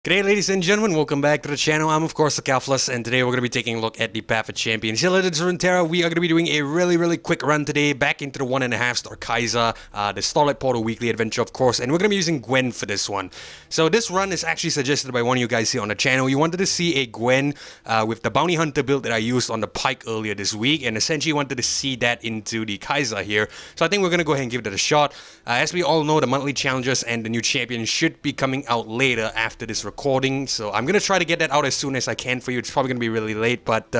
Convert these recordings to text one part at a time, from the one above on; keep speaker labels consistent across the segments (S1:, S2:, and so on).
S1: G'day ladies and gentlemen, welcome back to the channel. I'm of course the Calfless, and today we're going to be taking a look at the Path of Champions. Here at Runeterra, we are going to be doing a really quick run today back into the 1.5 star Kaiser, the Starlight Portal weekly adventure of course, and we're going to be using GWEN for this one. So this run is actually suggested by one of you guys here on the channel. You wanted to see a GWEN with the Bounty Hunter build that I used on the Pyke earlier this week, and essentially wanted to see that into the Kaiser here. So I think we're going to go ahead and give it a shot. As we all know, the monthly challenges and the new champions should be coming out later after this recording, so I'm gonna try to get that out as soon as I can for you. It's probably gonna be really late, but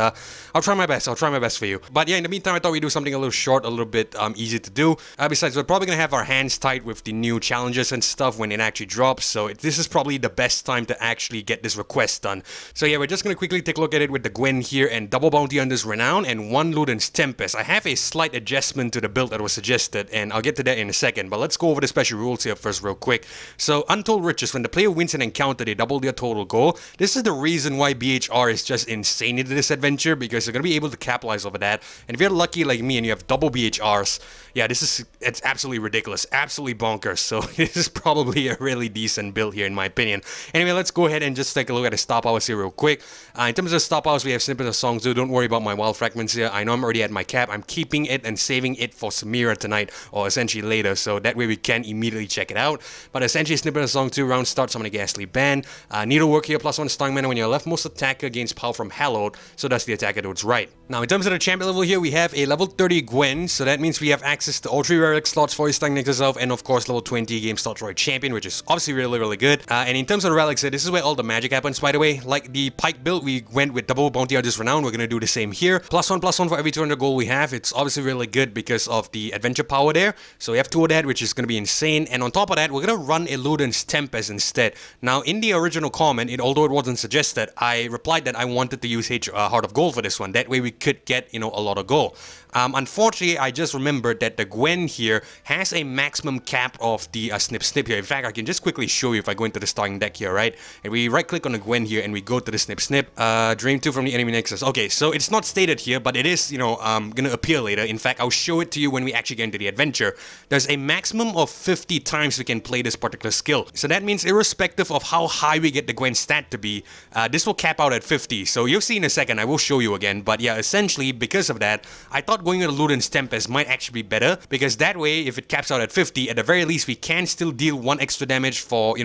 S1: I'll try my best. I'll try my best for you. But yeah, in the meantime, I thought we'd do something a little short, a little bit easy to do. Besides, we're probably gonna have our hands tied with the new challenges and stuff when it actually drops, so this is probably the best time to actually get this request done. So yeah, we're just gonna quickly take a look at it with the GWEN here and double bounty on this Renown and one Luden's Tempest. I have a slight adjustment to the build that was suggested, and I'll get to that in a second, but let's go over the special rules here first real quick. So Untold Riches, when the player wins an encounter, they double their total goal. This is the reason why BHR is just insane into this adventure, because they're going to be able to capitalize over that. And if you're lucky like me and you have double BHRs, yeah, it's absolutely ridiculous, absolutely bonkers. So this is probably a really decent build here in my opinion. Anyway, let's go ahead and just take a look at the star powers here real quick. In terms of star powers, we have snippets of songs, so don't worry about my wild fragments here. I know I'm already at my cap. I'm keeping it and saving it for Samira tonight, or essentially later, so that way we can immediately check it out. But essentially, snippet of song 2, round start, summon a ghastly band. Needlework here, +1 stun mana when your leftmost attacker gains power from Hallowed, so does the attacker to its right. Now, in terms of the champion level here, we have a level 30 GWEN, so that means we have access to all 3 relic slots for his Stung Nexus Elf, and of course level 20 game slot Roy Champion, which is obviously really good. And in terms of the relics here, this is where all the magic happens, by the way. Like the Pyke build, we went with double bounty on this Renown. We're gonna do the same here. +1/+1 for every 200 gold we have. It's obviously really good because of the adventure power there. So we have 2 of that, which is gonna be insane. And on top of that, we're gonna run a Luden's Tempest instead. Now, in the original comment, although it wasn't suggested, I replied that I wanted to use Heart of Gold for this one. That way we could get, a lot of gold. Unfortunately, I just remembered that the GWEN here has a maximum cap of the snip here. In fact, I can just quickly show you if I go into the starting deck here, right? And we right click on the GWEN here and we go to the snip. Drain 2 from the enemy Nexus. Okay, so it's not stated here, but it is, gonna appear later. In fact, I'll show it to you when we actually get into the adventure. There's a maximum of 50 times we can play this particular skill. So that means irrespective of how high we get the GWEN stat to be, this will cap out at 50. So you'll see in a second, I will show you again. But yeah, essentially, because of that, I thought going with Luden's Tempest might actually be better, because that way, if it caps out at 50, at the very least, we can still deal 1 extra damage for,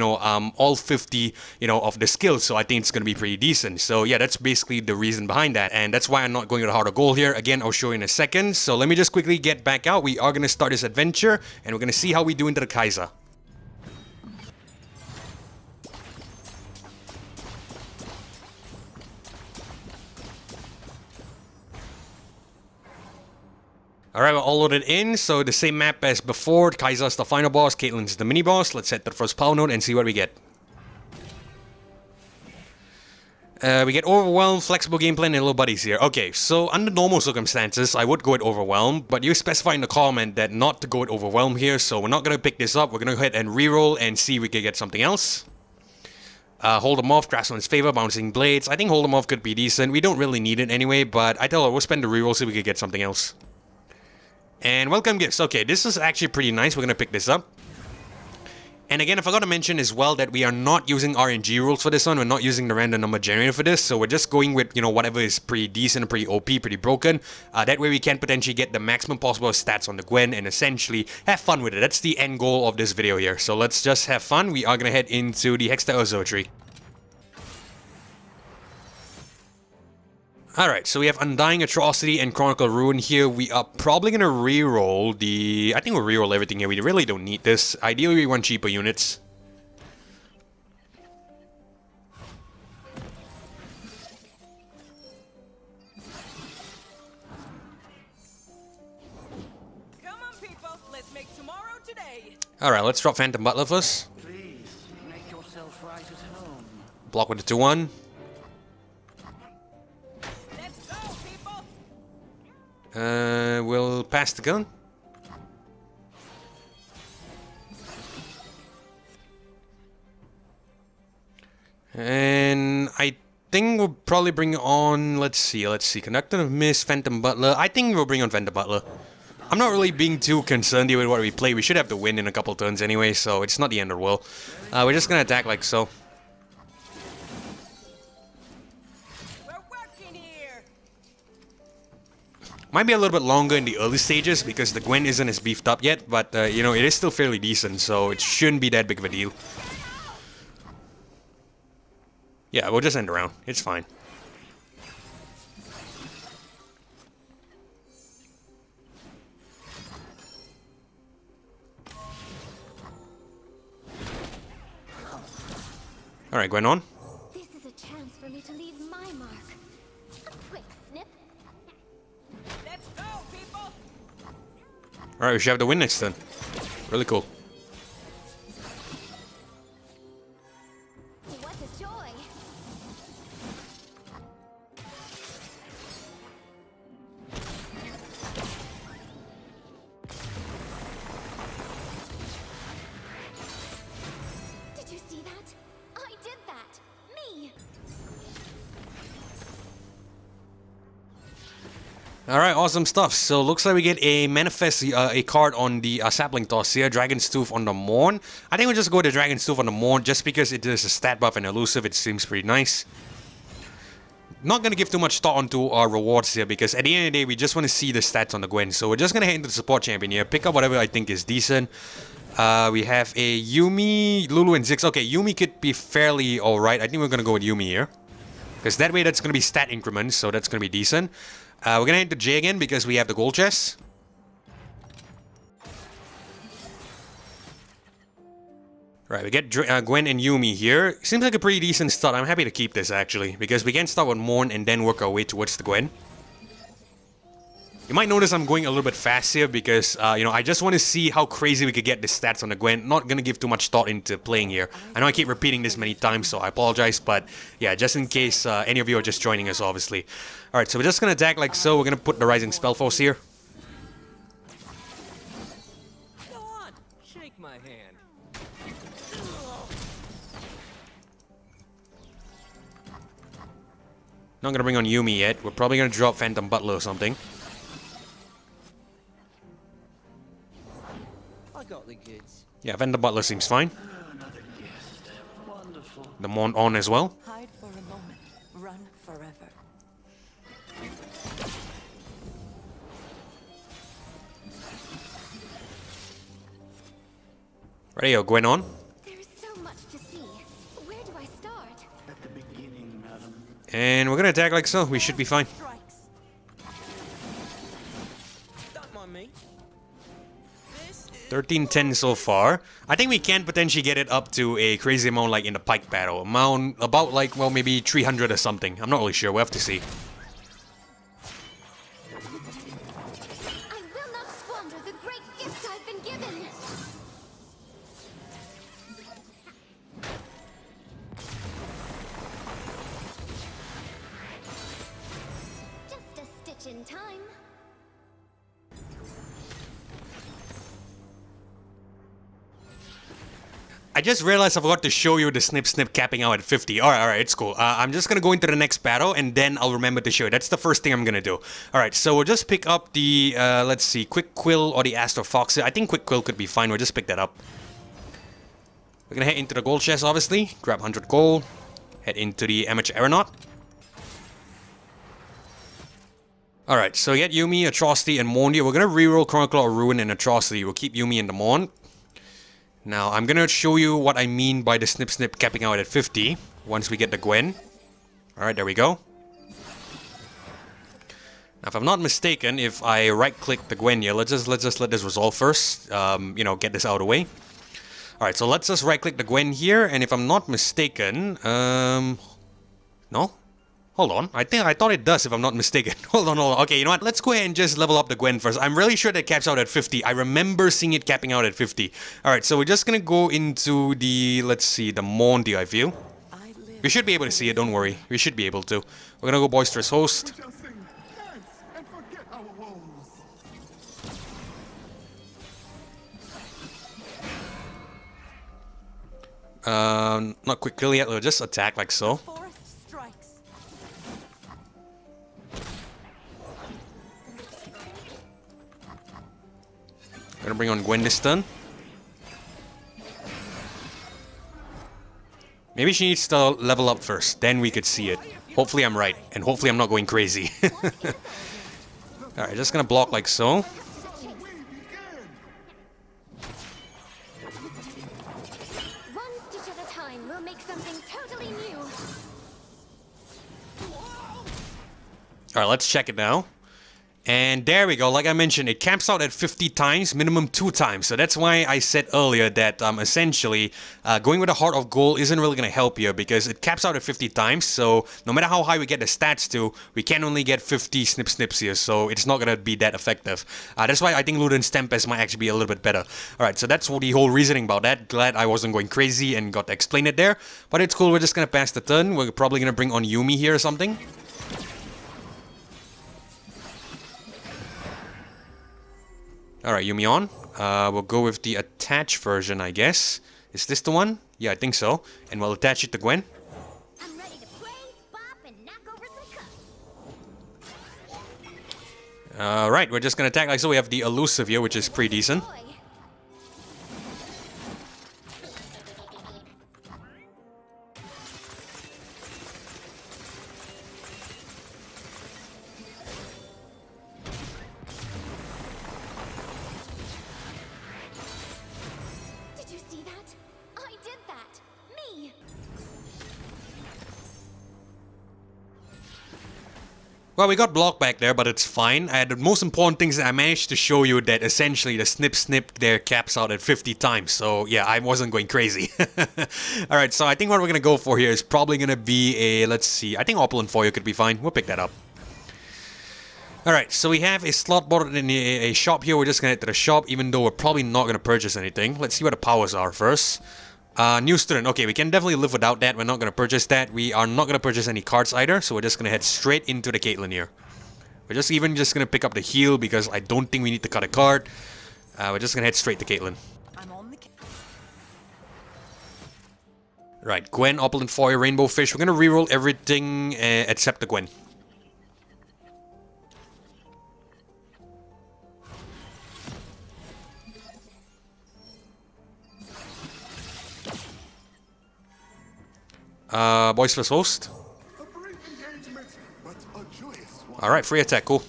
S1: all 50, of the skills. So I think it's going to be pretty decent. So yeah, that's basically the reason behind that. And that's why I'm not going with Heart of Gold here. Again, I'll show you in a second. So let me just quickly get back out. We are going to start this adventure, and we're going to see how we do into the Kaiser. Alright, we're all loaded in, so the same map as before. Kaiser's the final boss, Caitlyn's the mini boss. Let's set the first power node and see what we get. We get Overwhelm, Flexible Game Plan, and Little Buddies here. Okay, so under normal circumstances, I would go with Overwhelm, but you specify in the comment that not to go with Overwhelm here, so we're not going to pick this up. We're going to go ahead and reroll and see if we can get something else. Hold them off, Grasp on his favor, Bouncing Blades. I think Hold them off could be decent. We don't really need it anyway, but I tell her, we'll spend the reroll so we could get something else. And welcome gifts. Okay, this is actually pretty nice. We're going to pick this up. And again, I forgot to mention as well that we are not using RNG rules for this one. We're not using the random number generator for this. So we're just going with, whatever is pretty decent, pretty OP, pretty broken. That way we can potentially get the maximum possible stats on the GWEN and essentially have fun with it. That's the end goal of this video here. So let's just have fun. We are going to head into the Hextech Observatory. Alright, so we have Undying Atrocity and Chronicle Ruin here. We are probably going to reroll I think we'll reroll everything here. We really don't need this. Ideally, we want cheaper units.
S2: Come on, people. Let's make tomorrow today.
S1: Alright, let's drop Phantom Butler first.
S3: Please, make yourself right at home.
S1: Block with the 2-1. We'll pass the gun. And I think we'll probably bring on, let's see, Conductor of Mist, Phantom Butler. I think we'll bring on Phantom Butler. I'm not really being too concerned here with what we play. We should have to win in a couple turns anyway, so it's not the end of the world. We're just gonna attack like so. Might be a little bit longer in the early stages because the GWEN isn't as beefed up yet, but you know, it is still fairly decent, so it shouldn't be that big of a deal. Yeah, we'll just end the round. It's fine. Alright, GWEN on.
S4: This is a chance for me to leave my mark. A quick snip.
S2: Let's go, people!
S1: Alright, we should have the win next turn. Really cool.
S4: What a joy. Did you see that? I did that. Me.
S1: Alright, awesome stuff. So looks like we get a manifest, a card on the sapling toss here, Dragon's Tooth on the Morn. I think we'll just go to Dragon's Tooth on the Morn just because it is a stat buff and elusive. It seems pretty nice. Not going to give too much thought onto our rewards here because at the end of the day, we just want to see the stats on the GWEN. So we're just going to head into the support champion here, pick up whatever I think is decent. We have a Yuumi, Lulu, and Ziggs. Okay, Yuumi could be fairly alright. I think we're going to go with Yuumi here. Because that way that's going to be stat increments, so that's going to be decent. We're going to head to Jae again because we have the gold chest. Right, we get GWEN and Yuumi here. Seems like a pretty decent start. I'm happy to keep this actually because we can start with Morn and then work our way towards the GWEN. You might notice I'm going a little bit fast here because, you know, I just want to see how crazy we could get the stats on the GWEN. Not going to give too much thought into playing here. I know I keep repeating this many times, so I apologize. But, yeah, just in case any of you are just joining us, obviously. Alright, so we're just going to attack like so. We're going to put the Rising Spell Force here.
S3: Go on, shake my hand.
S1: Not going to bring on Yuumi yet. We're probably going to drop Phantom Butler or something.
S3: I got the goods.
S1: Yeah, Phantom Butler seems fine.
S3: Another gift. Wonderful.
S1: The Morn on as well.
S2: Hide for a moment, run forever.
S1: Ready, GWEN on.
S4: There's so much to see. Where do I start?
S3: At the beginning, madam.
S1: And we're going to attack like so. We should be fine.
S2: Strikes.
S3: Don't mind me. This is
S1: 13-10 so far. I think we can potentially get it up to a crazy amount like in the Pyke battle. Amount about like, well, maybe 300 or something. I'm not really sure. We'll have to see.
S4: I will not squander the great gift I've been given. Just a stitch in time.
S1: I just realized I forgot to show you the snip capping out at 50. Alright, it's cool. I'm just gonna go into the next battle and then I'll remember to show you. That's the first thing I'm gonna do. Alright, so we'll just pick up the, let's see, Quick Quill or the Astro Fox. I think Quick Quill could be fine. We'll just pick that up. We're gonna head into the gold chest, obviously. Grab 100 gold. Head into the Amateur Aeronaut. Alright, so get Yuumi, Atrocity, and Morn here. We're gonna reroll Chronicler or Ruin and Atrocity. We'll keep Yuumi in the Morn. Now, I'm gonna show you what I mean by the snip capping out at 50 once we get the GWEN. Alright, there we go. Now, if I'm not mistaken, if I right-click the GWEN here, let's just let this resolve first. You know, get this out of the way. Alright, so let's just right-click the GWEN here, and if I'm not mistaken, no? Hold on, I thought it does if I'm not mistaken. Hold on. Okay, you know what? Let's go ahead and just level up the GWEN first. I'm really sure that caps out at 50. I remember seeing it capping out at 50. Alright, so we're just gonna go into the, let's see, the Morn I feel. We should be able to see it, don't worry. We should be able to. We're gonna go Boisterous Host. Not Quick Kill yet, we'll just attack like so.
S2: Forest strikes.
S1: Gonna bring on GWEN this turn. Maybe she needs to level up first, then we could see it. Hopefully I'm right, and hopefully I'm not going crazy. Alright, just gonna block like so.
S4: One stitch at a time, we'll make something totally new.
S1: Alright, let's check it now. And there we go, like I mentioned, it caps out at 50 times, minimum 2 times. So that's why I said earlier that essentially going with a Heart of Gold isn't really going to help here because it caps out at 50 times. So no matter how high we get the stats to, we can only get 50 snips here. So it's not going to be that effective. That's why I think Luden's Tempest might actually be a little bit better. Alright, so that's the whole reasoning about that. Glad I wasn't going crazy and got to explain it there. But it's cool, we're just going to pass the turn. We're probably going to bring on Yuumi here or something. Alright, Yuumi on. We'll go with the attach version, I guess. Is this the one? Yeah, I think so. And we'll attach it to GWEN.
S4: I'm ready to play, bop, and knock over some cups.
S1: Alright, we're just gonna attack like so. We have the elusive here, which is pretty decent.
S4: Boy. Did you see that? I did that. Me.
S1: Well, we got blocked back there, but it's fine. The most important thing is that I managed to show you that essentially the snip there caps out at 50 times. So yeah, I wasn't going crazy. Alright, so I think what we're gonna go for here is probably gonna be a, let's see, I think Opulent Foil could be fine. We'll pick that up. Alright, so we have a slot bought in a shop here. We're just gonna head to the shop, even though we're probably not gonna purchase anything. Let's see what the powers are first. New student. Okay, we can definitely live without that. We're not gonna purchase that. We are not gonna purchase any cards either, so we're just gonna head straight into the Caitlyn here. We're just gonna pick up the heal because I don't think we need to cut a card. We're just gonna head straight to Caitlyn.
S2: I'm on the
S1: Right, GWEN, Opulent Foil, Rainbow Fish. We're gonna reroll everything except the GWEN. Boys first host. Alright, free attack, cool.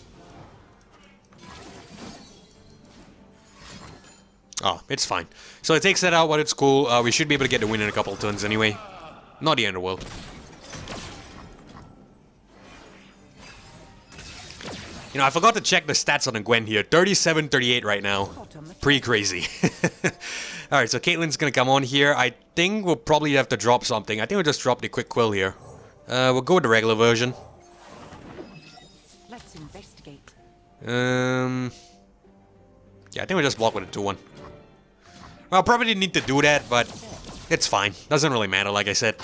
S1: Oh, it's fine. So it takes that out, but it's cool. We should be able to get the win in a couple of turns anyway. Not the end of the world. You know, I forgot to check the stats on the GWEN here. 37-38 right now. Pretty crazy. Alright, so Caitlyn's gonna come on here. I think we'll probably have to drop something. I think we'll just drop the quick quill here. We'll go with the regular version.
S2: Let's investigate.
S1: Yeah, I think we'll just block with a 2-1. Well, probably didn't need to do that, but it's fine. Doesn't really matter, like I said.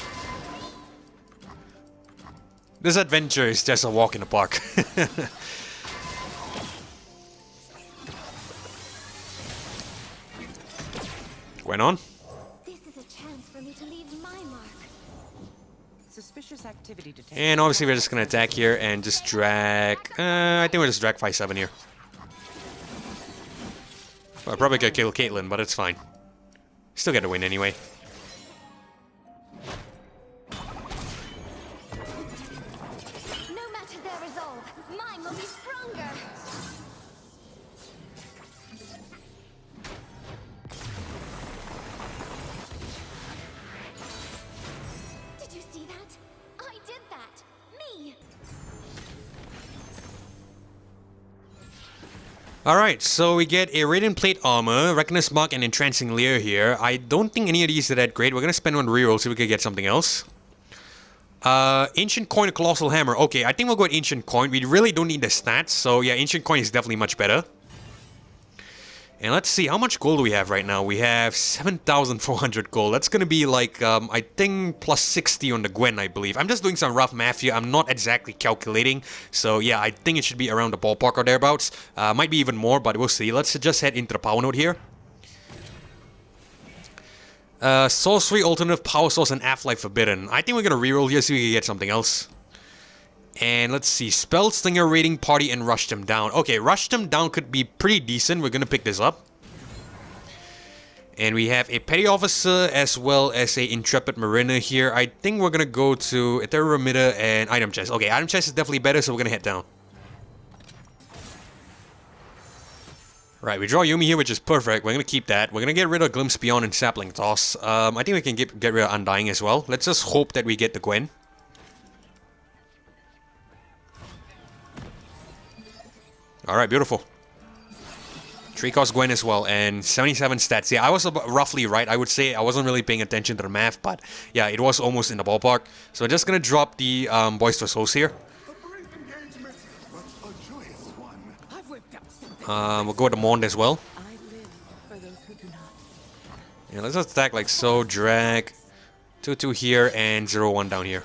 S1: This adventure is just a walk in the park. Went on.
S4: This is a chance for me to leave my mark.
S2: Suspicious activity detected.
S1: And obviously we're just gonna attack here and just drag... I think we'll just drag 5-7 here. Well, probably gonna kill Caitlyn, but it's fine. Still get a win anyway.
S4: No matter their resolve, mine will be stronger. Did you see that? I did that. Me.
S1: Alright, so we get a Radiant Plate Armor, Reckoness Mark, and Entrancing Leer here. I don't think any of these are that great. We're gonna spend one reroll so we can get something else. Ancient Coin, Colossal Hammer. Okay, I think we'll go with Ancient Coin. We really don't need the stats, so yeah, Ancient Coin is definitely much better. And let's see, how much gold do we have right now? We have 7,400 gold. That's gonna be like, I think plus 60 on the GWEN, I believe. I'm just doing some rough math here. I'm not exactly calculating. So yeah, I think it should be around the ballpark or thereabouts. Might be even more, but we'll see. Let's just head into the power node here. Sorcery, Alternative, Power Source, and Afterlife Forbidden. I think we're gonna reroll here so we can get something else. And let's see, Spell, Slinger, Raiding Party, and Rush Them Down. Okay, Rush Them Down could be pretty decent. We're gonna pick this up. And we have a Petty Officer as well as a Intrepid Mariner here. I think we're gonna go to Ethereal Remitter and Item Chest. Okay, Item Chest is definitely better, so we're gonna head down. Right, we draw Yuumi here, which is perfect. We're going to keep that. We're going to get rid of Glimpse Beyond and Sapling Toss. I think we can get rid of Undying as well. Let's just hope that we get the GWEN. Alright, beautiful. 3-cost GWEN as well, and 77 stats. Yeah, I was roughly right. I would say I wasn't really paying attention to the math, but yeah, it was almost in the ballpark. So I'm just going to drop the Boisterous Host here. We'll go with the Mond as well. Yeah, let's just attack like so. Drag 2-2 here and 0-1 down here.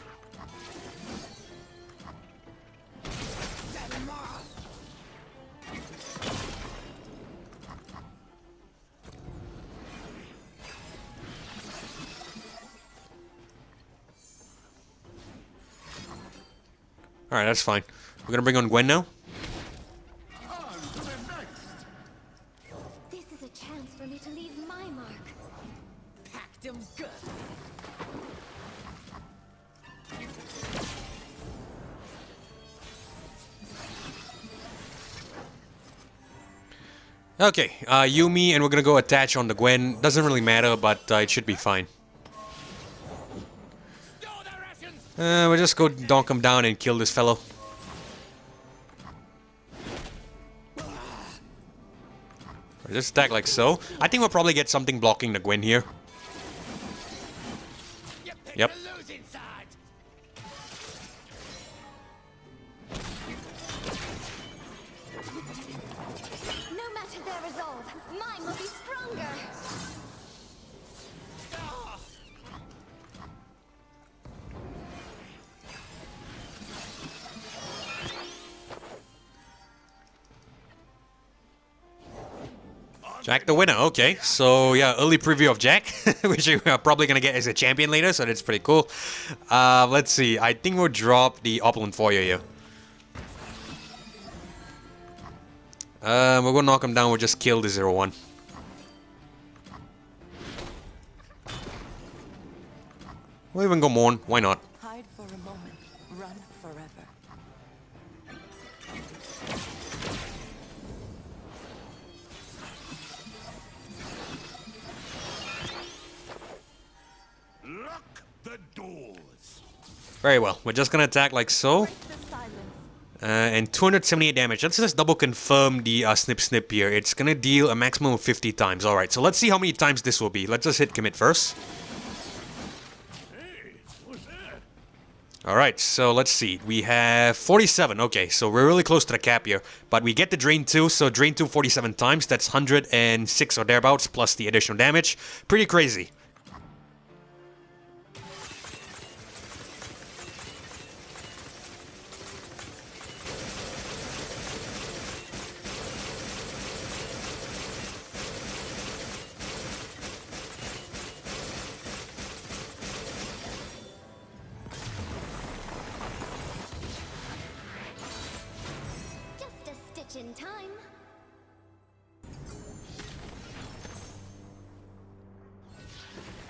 S1: Alright, that's fine. We're gonna bring on GWEN now.
S4: This is a chance for me to leave my mark.
S2: Packed 'em good.
S1: Okay, Yuumi, and we're gonna go attach on the GWEN. Doesn't really matter, but it should be fine. We'll just go donk him down and kill this fellow. Just attack like so. I think we'll probably get something blocking the GWEN here. Yep.
S4: No matter their resolve, mine will be stronger.
S1: Jack the winner, okay. So yeah, early preview of Jack, which we're probably gonna get as a champion later, so that's pretty cool. Let's see, I think we'll drop the Opulent Foyer here. We're gonna knock him down, we'll just kill the 0-1. We'll even go Mourn, why not?
S2: Hide for a moment, run forever.
S5: Lock the doors.
S1: Very well, we're just gonna attack like so.
S2: The silence.
S1: And 278 damage. Let's just double confirm the snip snip here. It's gonna deal a maximum of 50 times. Alright, so let's see how many times this will be. Let's just hit commit first. Alright, so let's see. We have 47. Okay, so we're really close to the cap here. But we get the Drain 2, so Drain 2 47 times. That's 106 or thereabouts, plus the additional damage. Pretty crazy.
S4: Just a stitch in time.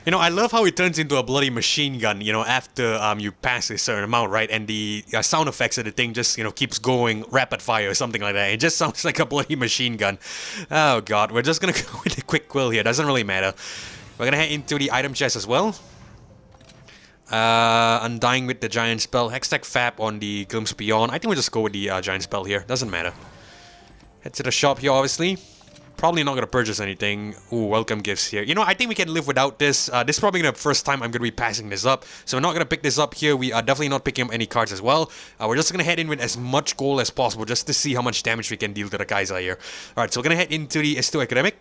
S1: You know, I love how it turns into a bloody machine gun, you know, after you pass a certain amount, right? And the sound effects of the thing just, you know, keeps going rapid fire or something like that. It just sounds like a bloody machine gun. Oh god, we're just gonna go with a quick quill here. Doesn't really matter. We're gonna head into the item chest as well. Undying with the giant spell. Hextech Fab on the Glimpse Beyond. I think we'll just go with the giant spell here. Doesn't matter. Head to the shop here, obviously. Probably not gonna purchase anything. Ooh, welcome gifts here. You know, I think we can live without this. This is probably the first time I'm gonna be passing this up. So we're not gonna pick this up here. We are definitely not picking up any cards as well. We're just gonna head in with as much gold as possible just to see how much damage we can deal to the Kaiser here. Alright, so we're gonna head into the Astute Academic.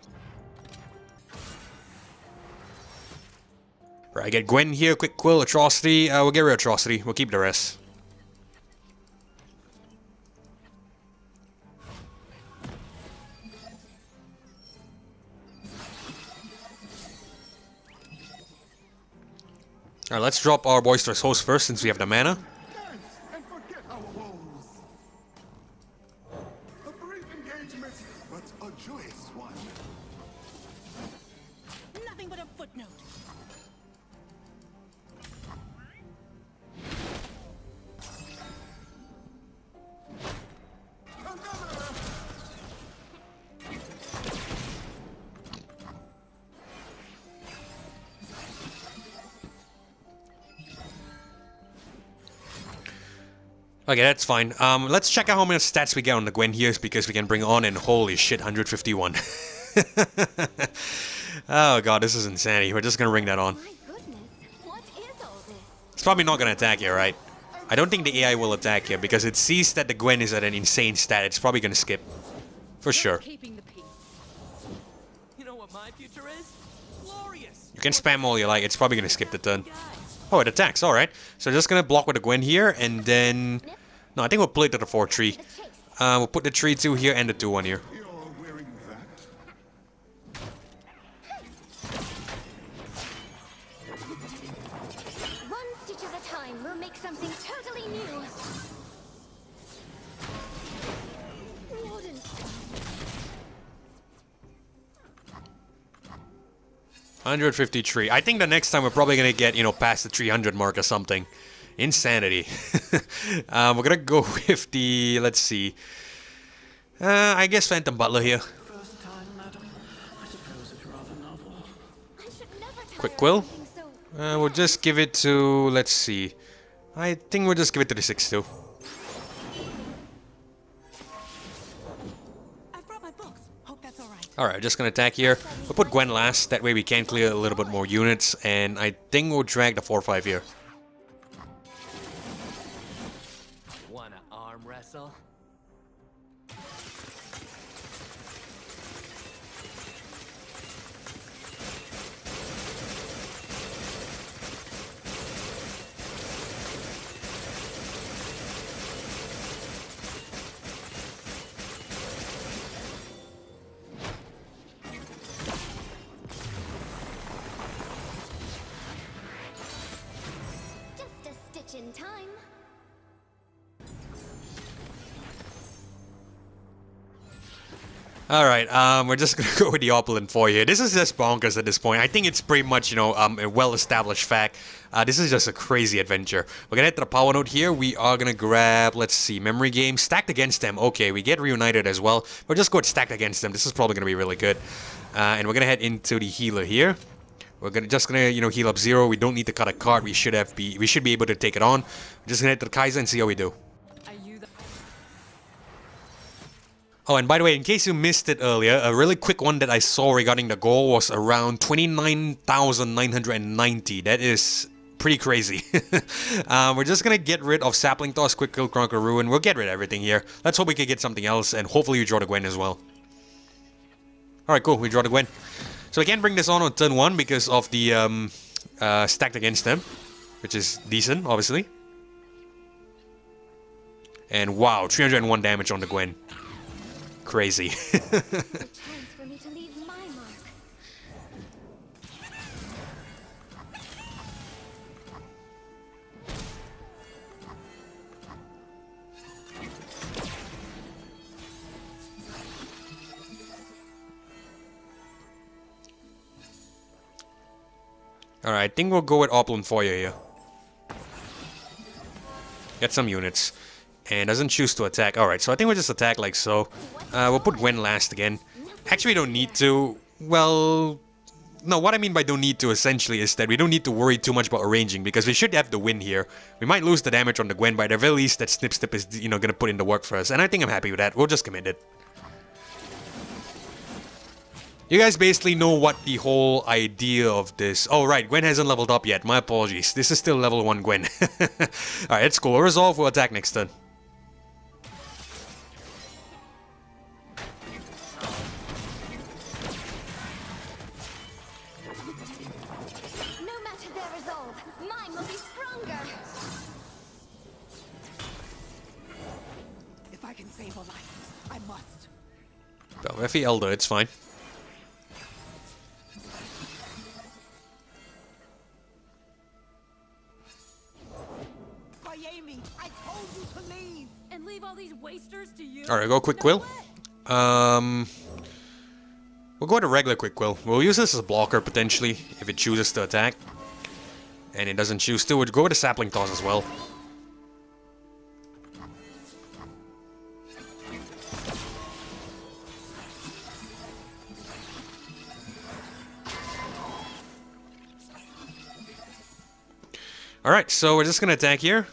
S1: Right, I get GWEN here, quick quill, atrocity. We'll get rid of atrocity. We'll keep the rest. Alright, let's drop our Boisterous Host first since we have the mana.
S5: Dance and forget our woes. A brief engagement, but a joyous one.
S2: Nothing but a footnote.
S1: Okay, that's fine. Let's check out how many stats we get on the Gwen here, because we can bring on, and holy shit, 151. Oh god, this is insanity. We're just gonna ring that on.
S4: My goodness, what is all this?
S1: It's probably not gonna attack here, right? I don't think the AI will attack here, because it sees that the Gwen is at an insane stat. It's probably gonna skip. For sure.
S2: Keeping the peace.
S3: You know what my future is? Glorious.
S1: You can spam all you like, it's probably gonna skip the turn. Oh, it attacks, alright. So just gonna block with the Gwen here, and then... No, I think we'll play it to the 4-3. We'll put the 3-2 here and the 2-1 here.
S5: You're wearing that?
S4: One stitch at a time will make something totally new. Warden.
S1: 153. I think the next time we're probably gonna get, you know, past the 300 mark or something. Insanity. We're gonna go with the... Let's see. I guess Phantom Butler here.
S6: First time, madam. I suppose it's rather novel.
S4: I should never tire
S1: Quick
S4: of
S1: Quill.
S4: something so
S1: We'll just give it to... Let's see. I think we'll just give it to the 6-2.
S2: I brought my books. Hope that's all right.
S1: Alright, just gonna attack here. We'll put Gwen last. That way we can clear a little bit more units. And I think we'll drag the 4-5 here.
S3: Wanna arm wrestle?
S4: just a stitch in time.
S1: Alright, we're just gonna go with the Opulent 4 here. This is just bonkers at this point. I think it's pretty much, you know, a well-established fact. This is just a crazy adventure. We're gonna head to the Power Node here. We are gonna grab, let's see, Memory Game. Stacked against them. Okay, we get Reunited as well. We'll just go with Stacked against them. This is probably gonna be really good. And we're gonna head into the Healer here. We're just gonna, you know, heal up 0. We don't need to cut a card. We should be able to take it on. We're just gonna head to the Kaiser and see how we do.
S2: Are you the...
S1: Oh, and by the way, in case you missed it earlier, a really quick one that I saw regarding the goal was around 29,990. That is pretty crazy. We're just gonna get rid of Sapling Toss, Quick Kill, Conquer Ruin. We'll get rid of everything here. Let's hope we can get something else, and hopefully we draw the Gwen as well. Alright, cool. We draw the Gwen. So we can't bring this on turn 1 because of the stacked against them, which is decent, obviously. And wow, 301 damage on the Gwen. Crazy.
S4: It's a chance for me to leave my mark.
S1: Alright, I think we'll go with Opulent Foyer here. Get some units. And doesn't choose to attack. Alright, so I think we'll just attack like so. We'll put Gwen last again. Actually, we don't need to. Well... No, what I mean by don't need to, essentially, is that we don't need to worry too much about arranging, because we should have the win here. We might lose the damage on the Gwen, but at the very least, that Snip Snip is, you know, gonna put in the work for us. And I think I'm happy with that. We'll just commit it. You guys basically know what the whole idea of this... Oh, right, Gwen hasn't leveled up yet. My apologies. This is still level 1 Gwen. Alright, let's go. We'll resolve. We'll attack next turn.
S4: No matter their resolve, mine will be stronger.
S2: If I can save a life, I must.
S1: Well, Effie Elder, it's fine.
S2: Amy, I told you to leave.
S7: And leave all these wasters to you?
S1: Alright, go Quick Quill. We'll go to regular Quick Quill. We'll use this as a blocker, potentially, if it chooses to attack. And it doesn't choose to. We'll go with a Sapling Toss as well. Alright, so we're just gonna attack here.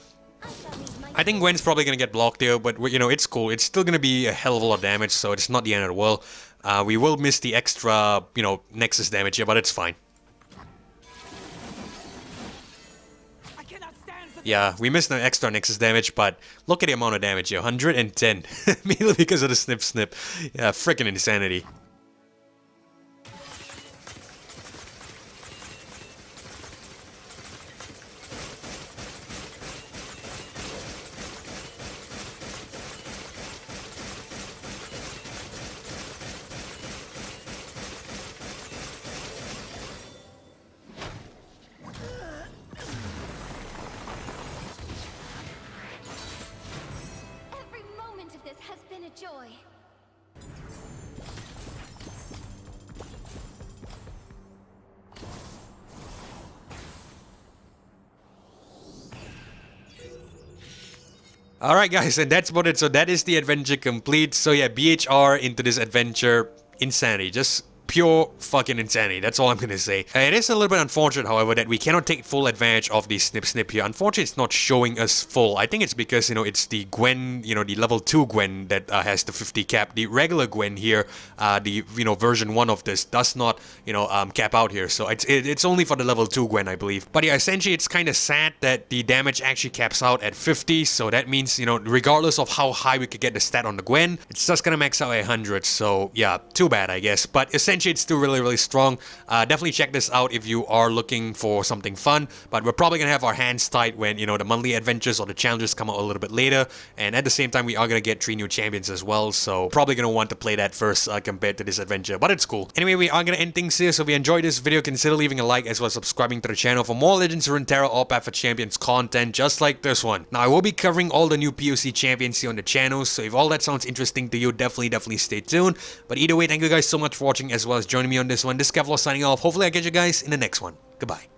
S4: I shall leave my
S1: I think Gwen's probably gonna get blocked here, but you know, it's cool. It's still gonna be a hell of a lot of damage, so it's not the end of the world. We will miss the extra, you know, Nexus damage here, but it's fine. Yeah, we missed the extra Nexus damage, but look at the amount of damage here, 110. Mainly because of the snip. Yeah, freaking insanity.
S4: Every moment of this has been a joy.
S1: Alright guys, and that's about it. So that is the adventure complete. So yeah, BHR into this adventure, insanity. Just pure fucking insanity. That's all I'm gonna say. It is a little bit unfortunate, however, that we cannot take full advantage of the snip here. Unfortunately, it's not showing us full. I think it's because, you know, it's the Gwen, you know, the level 2 Gwen that has the 50 cap. The regular Gwen here, the, you know, version 1 of this does not, you know, cap out here. So it's only for the level 2 Gwen, I believe. But yeah, essentially, it's kind of sad that the damage actually caps out at 50. So that means, you know, regardless of how high we could get the stat on the Gwen, it's just gonna max out at 100. So yeah, too bad, I guess. But essentially, it's still really strong. Definitely check this out if you are looking for something fun, but we're probably gonna have our hands tied when, you know, the monthly adventures or the challenges come out a little bit later, and at the same time we are gonna get 3 new champions as well, so probably gonna want to play that first compared to this adventure, but it's cool. Anyway, we are gonna end things here, so if you enjoyed this video, consider leaving a like as well as subscribing to the channel for more Legends of Runeterra or Path of Champions content just like this one. Now, I will be covering all the new POC champions here on the channel, so if all that sounds interesting to you, definitely stay tuned. But either way, thank you guys so much for watching as well as joining me on this one. This is Kevlar signing off. Hopefully I catch you guys in the next one. Goodbye.